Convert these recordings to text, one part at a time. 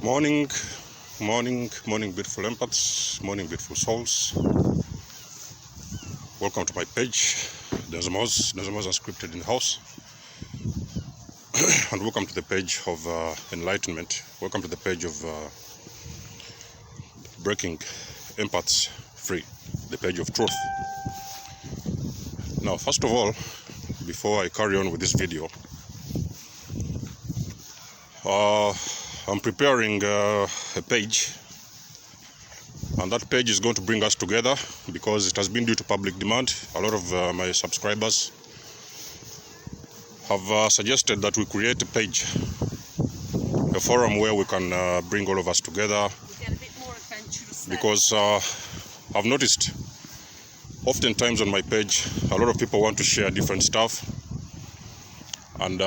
Morning, beautiful empaths, morning, beautiful souls. Welcome to my page. Nazamos Unscripted in the house. And welcome to the page of enlightenment. Welcome to the page of breaking empaths free, the page of truth. Now, first of all, before I carry on with this video, I'm preparing a page, and that page is going to bring us together because it has been due to public demand. A lot of my subscribers have suggested that we create a page, a forum where we can bring all of us together. Get a bit more adventurous then. Because I've noticed oftentimes on my page a lot of people want to share different stuff, and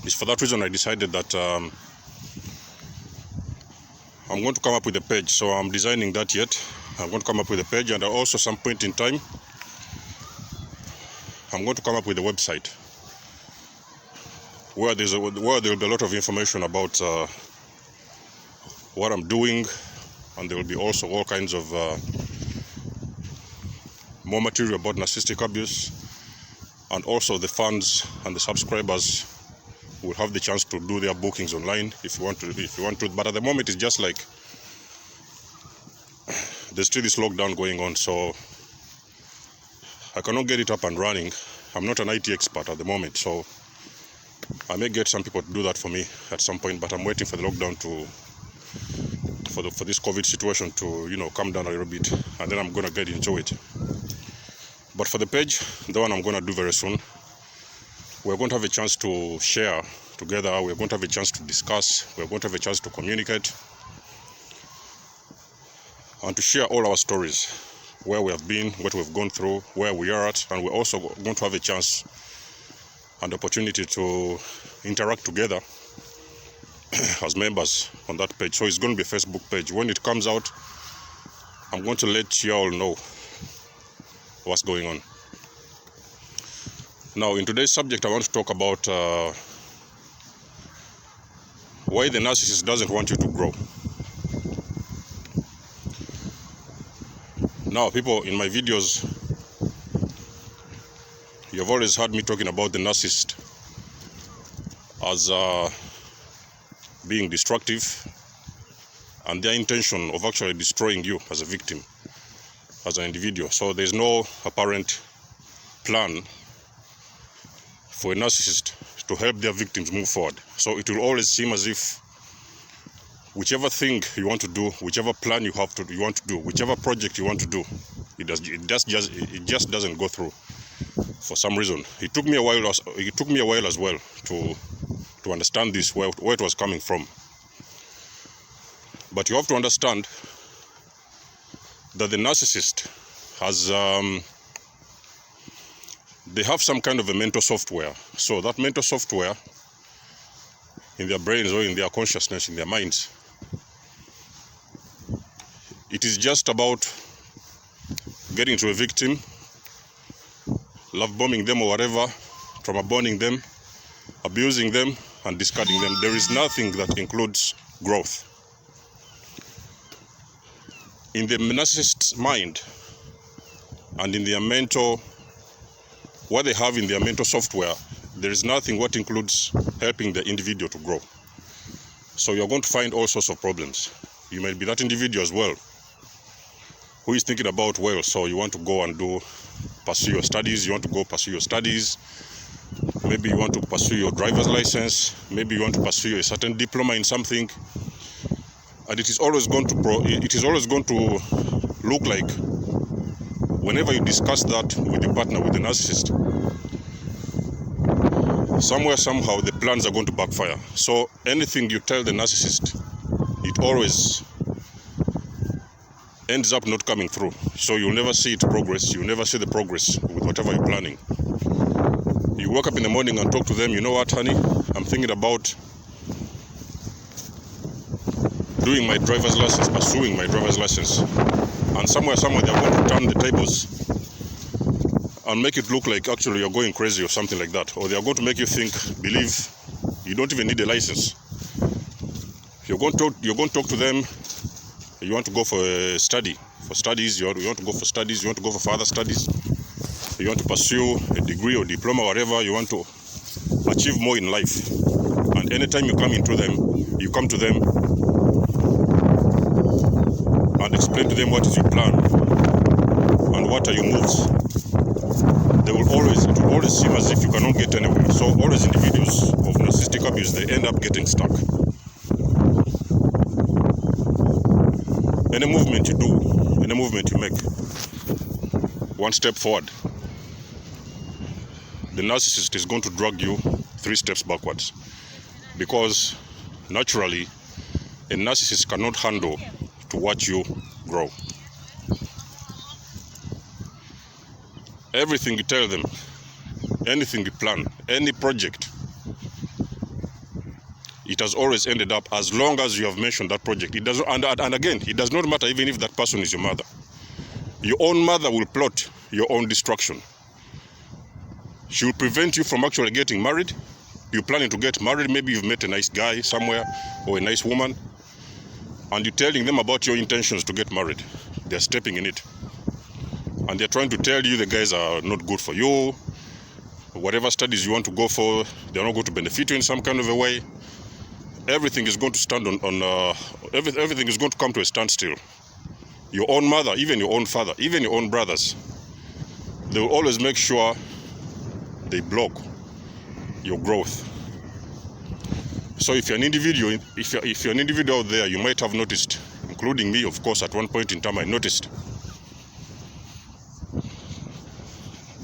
it's for that reason I decided that I'm going to come up with a page. So I'm designing that yet. I'm going to come up with a page, and also some point in time I'm going to come up with a website where there will be a lot of information about what I'm doing, and there will be also all kinds of more material about narcissistic abuse, and also the fans and the subscribers will have the chance to do their bookings online if you want to. But at the moment it's just like there's still this lockdown going on, so I cannot get it up and running. I'm not an IT expert at the moment, so I may get some people to do that for me at some point, but I'm waiting for the lockdown for this COVID situation to calm down a little bit, and then I'm gonna get into it. But for the page, the one I'm gonna do very soon, we're going to have a chance to share together, we're going to have a chance to discuss, we're going to have a chance to communicate, and to share all our stories, where we have been, what we've gone through, where we are at, and we're also going to have a chance and opportunity to interact together as members on that page. So it's going to be a Facebook page. When it comes out, I'm going to let you all know what's going on. Now, in today's subject, I want to talk about why the narcissist doesn't want you to grow. Now, people, in my videos, you've always heard me talking about the narcissist as being destructive, and their intention of actually destroying you as a victim, as an individual. So there's no apparent plan for a narcissist to help their victims move forward. So it will always seem as if whichever thing you want to do, whichever plan you want to do, whichever project you want to do, it just doesn't go through for some reason. It took me a while as well to understand this, where it was coming from. But you have to understand that the narcissist has they have some kind of a mental software. So that mental software in their brains or in their consciousness, in their minds, it is just about getting to a victim, love bombing them or whatever, trauma bonding them, abusing them, and discarding them. There is nothing that includes growth. In the narcissist's mind and in their mental, what they have in their mental software, there is nothing what includes helping the individual to grow. So you're going to find all sorts of problems. You might be that individual as well who is thinking about, well, so you want to go and pursue your studies, maybe you want to pursue your driver's license, maybe you want to pursue a certain diploma in something, and it is always going to look like whenever you discuss that with the partner, with the narcissist, somewhere, somehow, the plans are going to backfire. So anything you tell the narcissist, it always ends up not coming through. So you'll never see it progress. You'll never see the progress with whatever you're planning. You wake up in the morning and talk to them, you know what, honey, I'm thinking about doing my driver's license, pursuing my driver's license. And somewhere they're going to turn the tables and make it look like actually you're going crazy or something like that. Or they're going to make you believe you don't even need a license. You're going to talk to them. You want to go for a study, for studies. You want to go for studies. You want to go for further studies. You want to pursue a degree or diploma, whatever. You want to achieve more in life. And anytime you come to them and explain to them what is your plan and what are your moves. It will always seem as if you cannot get anywhere. So always individuals of narcissistic abuse, they end up getting stuck. Any movement you do, any movement you make, one step forward, the narcissist is going to drag you 3 steps backwards. Because naturally, a narcissist cannot handle to watch you grow. Everything you tell them, anything you plan, any project, it has always ended up, as long as you have mentioned that project. It does, and again, it does not matter even if that person is your mother. Your own mother will plot your own destruction. She will prevent you from actually getting married. You're planning to get married, maybe you've met a nice guy somewhere or a nice woman, and you're telling them about your intentions to get married. They're stepping in it. And they're trying to tell you the guys are not good for you. Whatever studies you want to go for, they're not going to benefit you in some kind of a way. Everything is going to stand everything is going to come to a standstill. Your own mother, even your own father, even your own brothers, they will always make sure they block your growth. So if you're an individual, if you're an individual out there, you might have noticed, including me, of course, at one point in time I noticed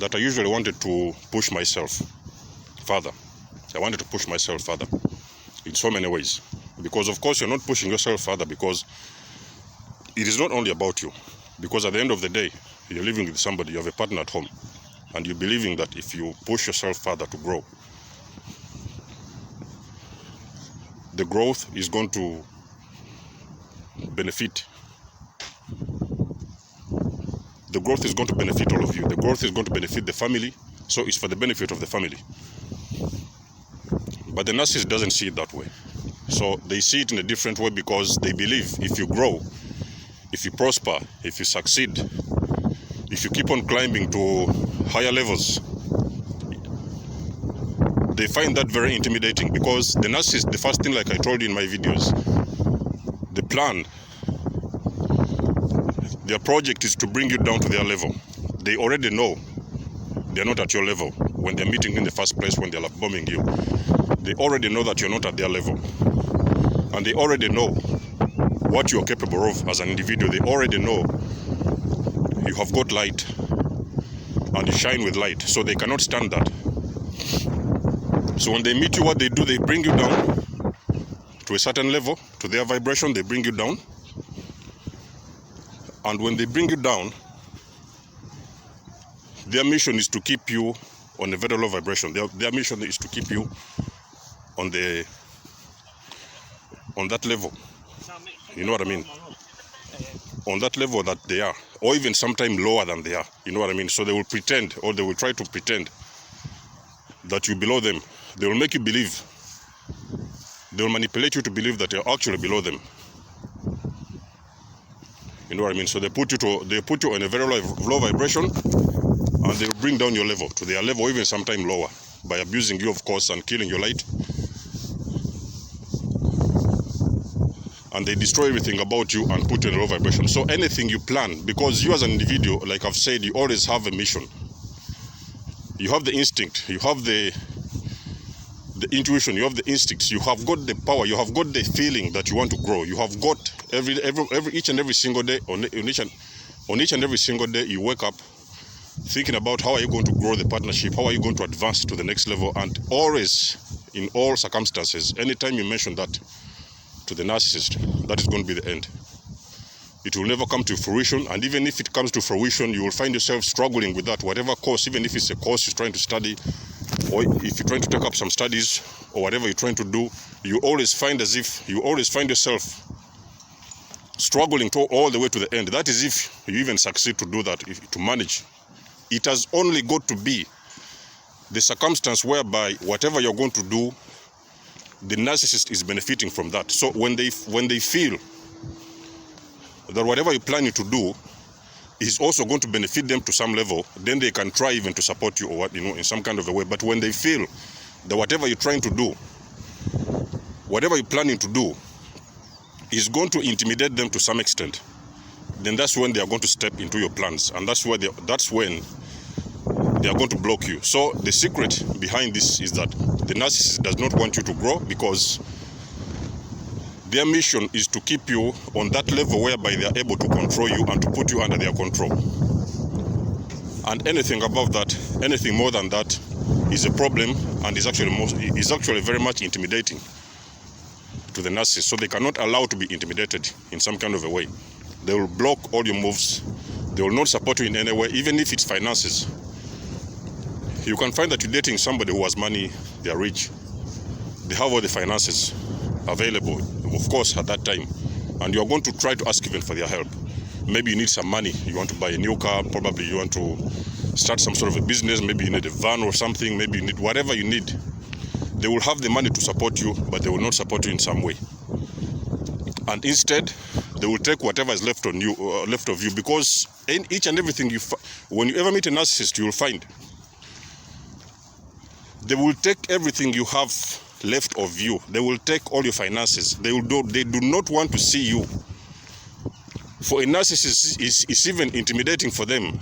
that I usually wanted to push myself further. I wanted to push myself further in so many ways. Because of course you're not pushing yourself further because it is not only about you. Because at the end of the day, you're living with somebody, you have a partner at home, and you're believing that if you push yourself further to grow, the growth is going to benefit. The growth is going to benefit all of you. The growth is going to benefit the family, so it's for the benefit of the family. But the narcissist doesn't see it that way. So they see it in a different way because they believe if you grow, if you prosper, if you succeed, if you keep on climbing to higher levels, they find that very intimidating because the narcissist, the first thing, like I told you in my videos, the plan, their project is to bring you down to their level. They already know they're not at your level when they're meeting in the first place, when they're bombing you. They already know that you're not at their level. And they already know what you're capable of as an individual. They already know you have got light and you shine with light. So they cannot stand that. So when they meet you, what they do, they bring you down to a certain level, to their vibration, they bring you down. And when they bring you down, their mission is to keep you on a very low vibration. Their mission is to keep you on that level. You know what I mean? On that level that they are, or even sometimes lower than they are. You know what I mean? So they will pretend, or they will try to pretend that you're below them. They will make you believe. They will manipulate you to believe that you're actually below them. You know what I mean? So they put you on a very low vibration, and they will bring down your level to their level, even sometimes lower, by abusing you, of course, and killing your light. And they destroy everything about you and put you in a low vibration. So anything you plan, because you as an individual, like I've said, you always have a mission. You have the instinct, you have the intuition, you have the instincts, you have got the power, you have got the feeling that you want to grow. You have got each and every single day, on each and every single day, you wake up thinking about how are you going to grow the partnership, how are you going to advance to the next level. And always, in all circumstances, anytime you mention that to the narcissist, that is going to be the end. It will never come to fruition, and even if it comes to fruition, you will find yourself struggling with that, whatever course, even if it's a course you're trying to study, or if you're trying to take up some studies, or whatever you're trying to do, you always find yourself struggling all the way to the end. That is if you even succeed to do that, to manage. It has only got to be the circumstance whereby whatever you're going to do the narcissist is benefiting from that. So when they feel that whatever you're planning to do is also going to benefit them to some level, then they can try even to support you, or what, in some kind of a way. But when they feel that whatever you're trying to do, whatever you're planning to do is going to intimidate them to some extent, then that's when they are going to step into your plans, and that's when they are going to block you. So the secret behind this is that the narcissist does not want you to grow, because their mission is to keep you on that level whereby they are able to control you and to put you under their control. And anything above that, anything more than that, is a problem, and is actually very much intimidating to the narcissist. So they cannot allow to be intimidated in some kind of a way. They will block all your moves. They will not support you in any way, even if it's finances. You can find that you're dating somebody who has money, they are rich, they have all the finances available, of course, at that time, and you are going to try to ask even for their help. Maybe you need some money, you want to buy a new car, probably you want to start some sort of a business, maybe you need a van or something, maybe you need whatever you need. They will have the money to support you, but they will not support you in some way. And instead, they will take whatever is left on you, left of you, because in each and everything when you ever meet a narcissist, you will find they will take everything you have left of you. They will take all your finances. They do not want to see you. For a narcissist, it's even intimidating for them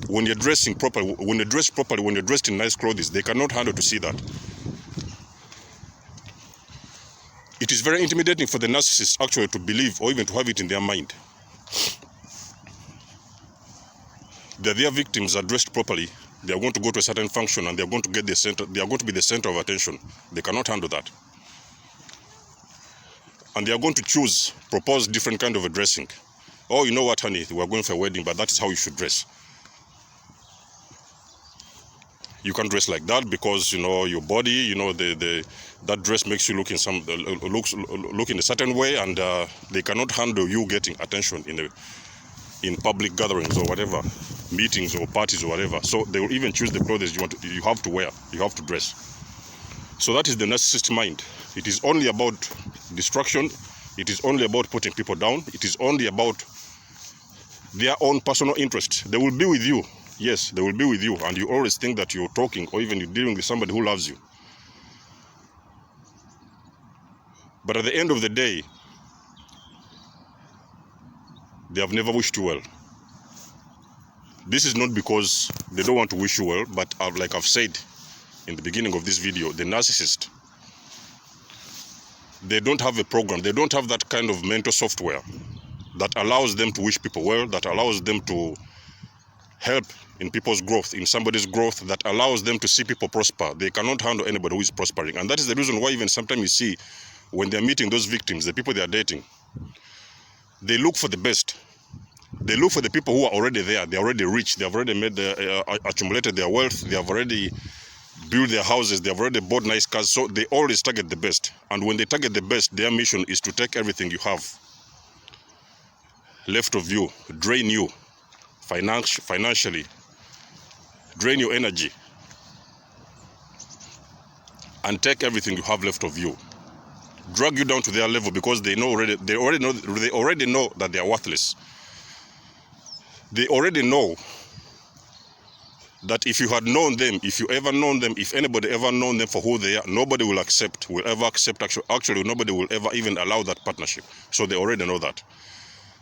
when you're dressing properly, when you dress properly, when you're dressed in nice clothes. They cannot handle to see that. It is very intimidating for the narcissist actually to believe, or even to have it in their mind, that their victims are dressed properly. They are going to go to a certain function and they are going to get the center. They are going to be the center of attention. They cannot handle that, and they are going to propose different kind of a dressing. Oh, you know what, honey? We are going for a wedding, but that is how you should dress. You can dress like that because your body, that dress makes you look in a certain way, and they cannot handle you getting attention in public gatherings or whatever, meetings or parties or whatever. So they will even choose the clothes you have to wear, you have to dress. So that is the narcissist mind. It is only about destruction. It is only about putting people down. It is only about their own personal interest. They will be with you. Yes, they will be with you, and you always think that you're talking or even you're dealing with somebody who loves you. But at the end of the day, they have never wished you well. This is not because they don't want to wish you well, but like I've said in the beginning of this video, the narcissist, they don't have a program, they don't have that kind of mental software that allows them to wish people well, that allows them to help in people's growth, in somebody's growth, that allows them to see people prosper. They cannot handle anybody who is prospering. And that is the reason why even sometimes you see when they're meeting those victims, the people they are dating, they look for the best. They look for the people who are already there. They're already rich. They have already accumulated their wealth. They have already built their houses. They have already bought nice cars. So they always target the best. And when they target the best, their mission is to take everything you have left of you, drain you financially, drain your energy, and take everything you have left of you, drag you down to their level, because they already know that they are worthless. They already know that if you had known them, if you ever known them, if anybody ever known them for who they are, nobody will ever accept, actually nobody will ever even allow that partnership. So they already know that.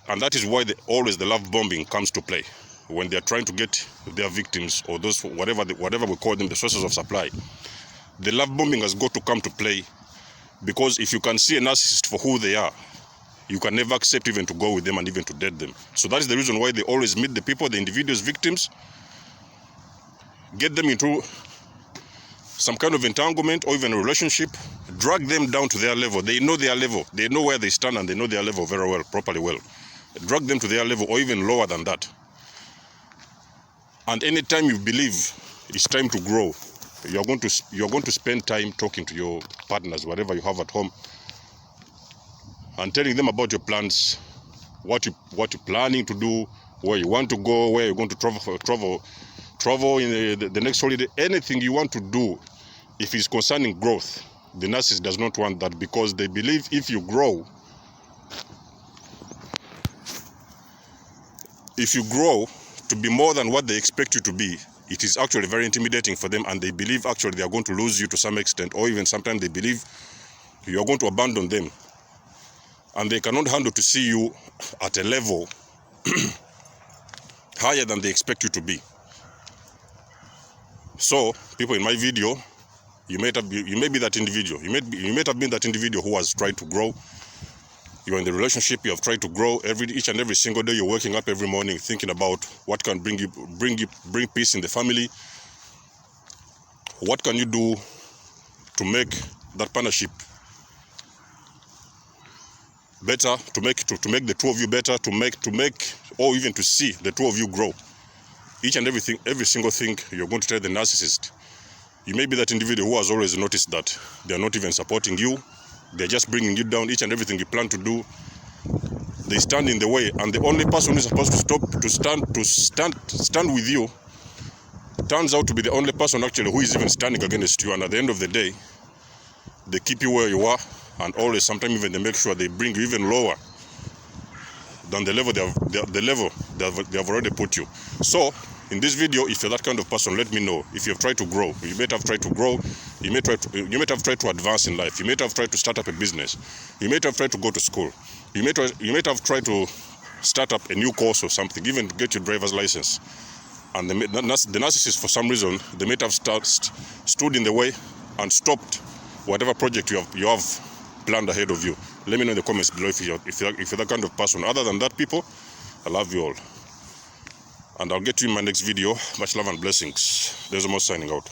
And that is why always the love bombing comes to play. When they're trying to get their victims, or those, whatever we call them, the sources of supply, the love bombing has got to come to play. Because if you can see a narcissist for who they are, you can never accept even to go with them and even to date them. So that is the reason why they always meet the people, the individuals, victims, get them into some kind of entanglement or even a relationship, drag them down to their level. They know their level. They know where they stand, and they know their level very well, properly well. Drag them to their level or even lower than that. And anytime you believe it's time to grow, you're going to spend time talking to your partners, whatever you have at home, and telling them about your plans, what you're planning to do, where you want to go, where you're going to travel in the next holiday, anything you want to do. If it's concerning growth, The narcissist does not want that, because they believe if you grow to be more than what they expect you to be, it is actually very intimidating for them, and they believe actually they are going to lose you to some extent, or even sometimes they believe you are going to abandon them, and they cannot handle to see you at a level higher than they expect you to be. So people in my video, you may be that individual. You may have been that individual who has tried to grow. You're in the relationship, you have tried to grow. Each and every single day you're waking up every morning thinking about what can bring peace in the family. What can you do to make that partnership better, to make the two of you better, to make or even to see the two of you grow. Each and every single thing you're going to tell the narcissist. You may be that individual who has always noticed that they're not even supporting you. They're just bringing you down. Each and everything you plan to do, they stand in the way, and the only person who's supposed to stand with you turns out to be the only person actually who is even standing against you. And at the end of the day, they keep you where you are, and always, sometimes even they make sure they bring you even lower than the level they have already put you. So in this video, if you're that kind of person, let me know. If you have tried to grow, you may have tried to grow, you may have tried to advance in life, you may have tried to start up a business, you may have tried to go to school, you may have tried to start up a new course or something, even get your driver's license. And the narcissist, for some reason, they may have stood in the way and stopped whatever project you have planned ahead of you. Let me know in the comments below if you're that kind of person. Other than that, people, I love you all. And I'll get you in my next video. Much love and blessings. There's Amos signing out.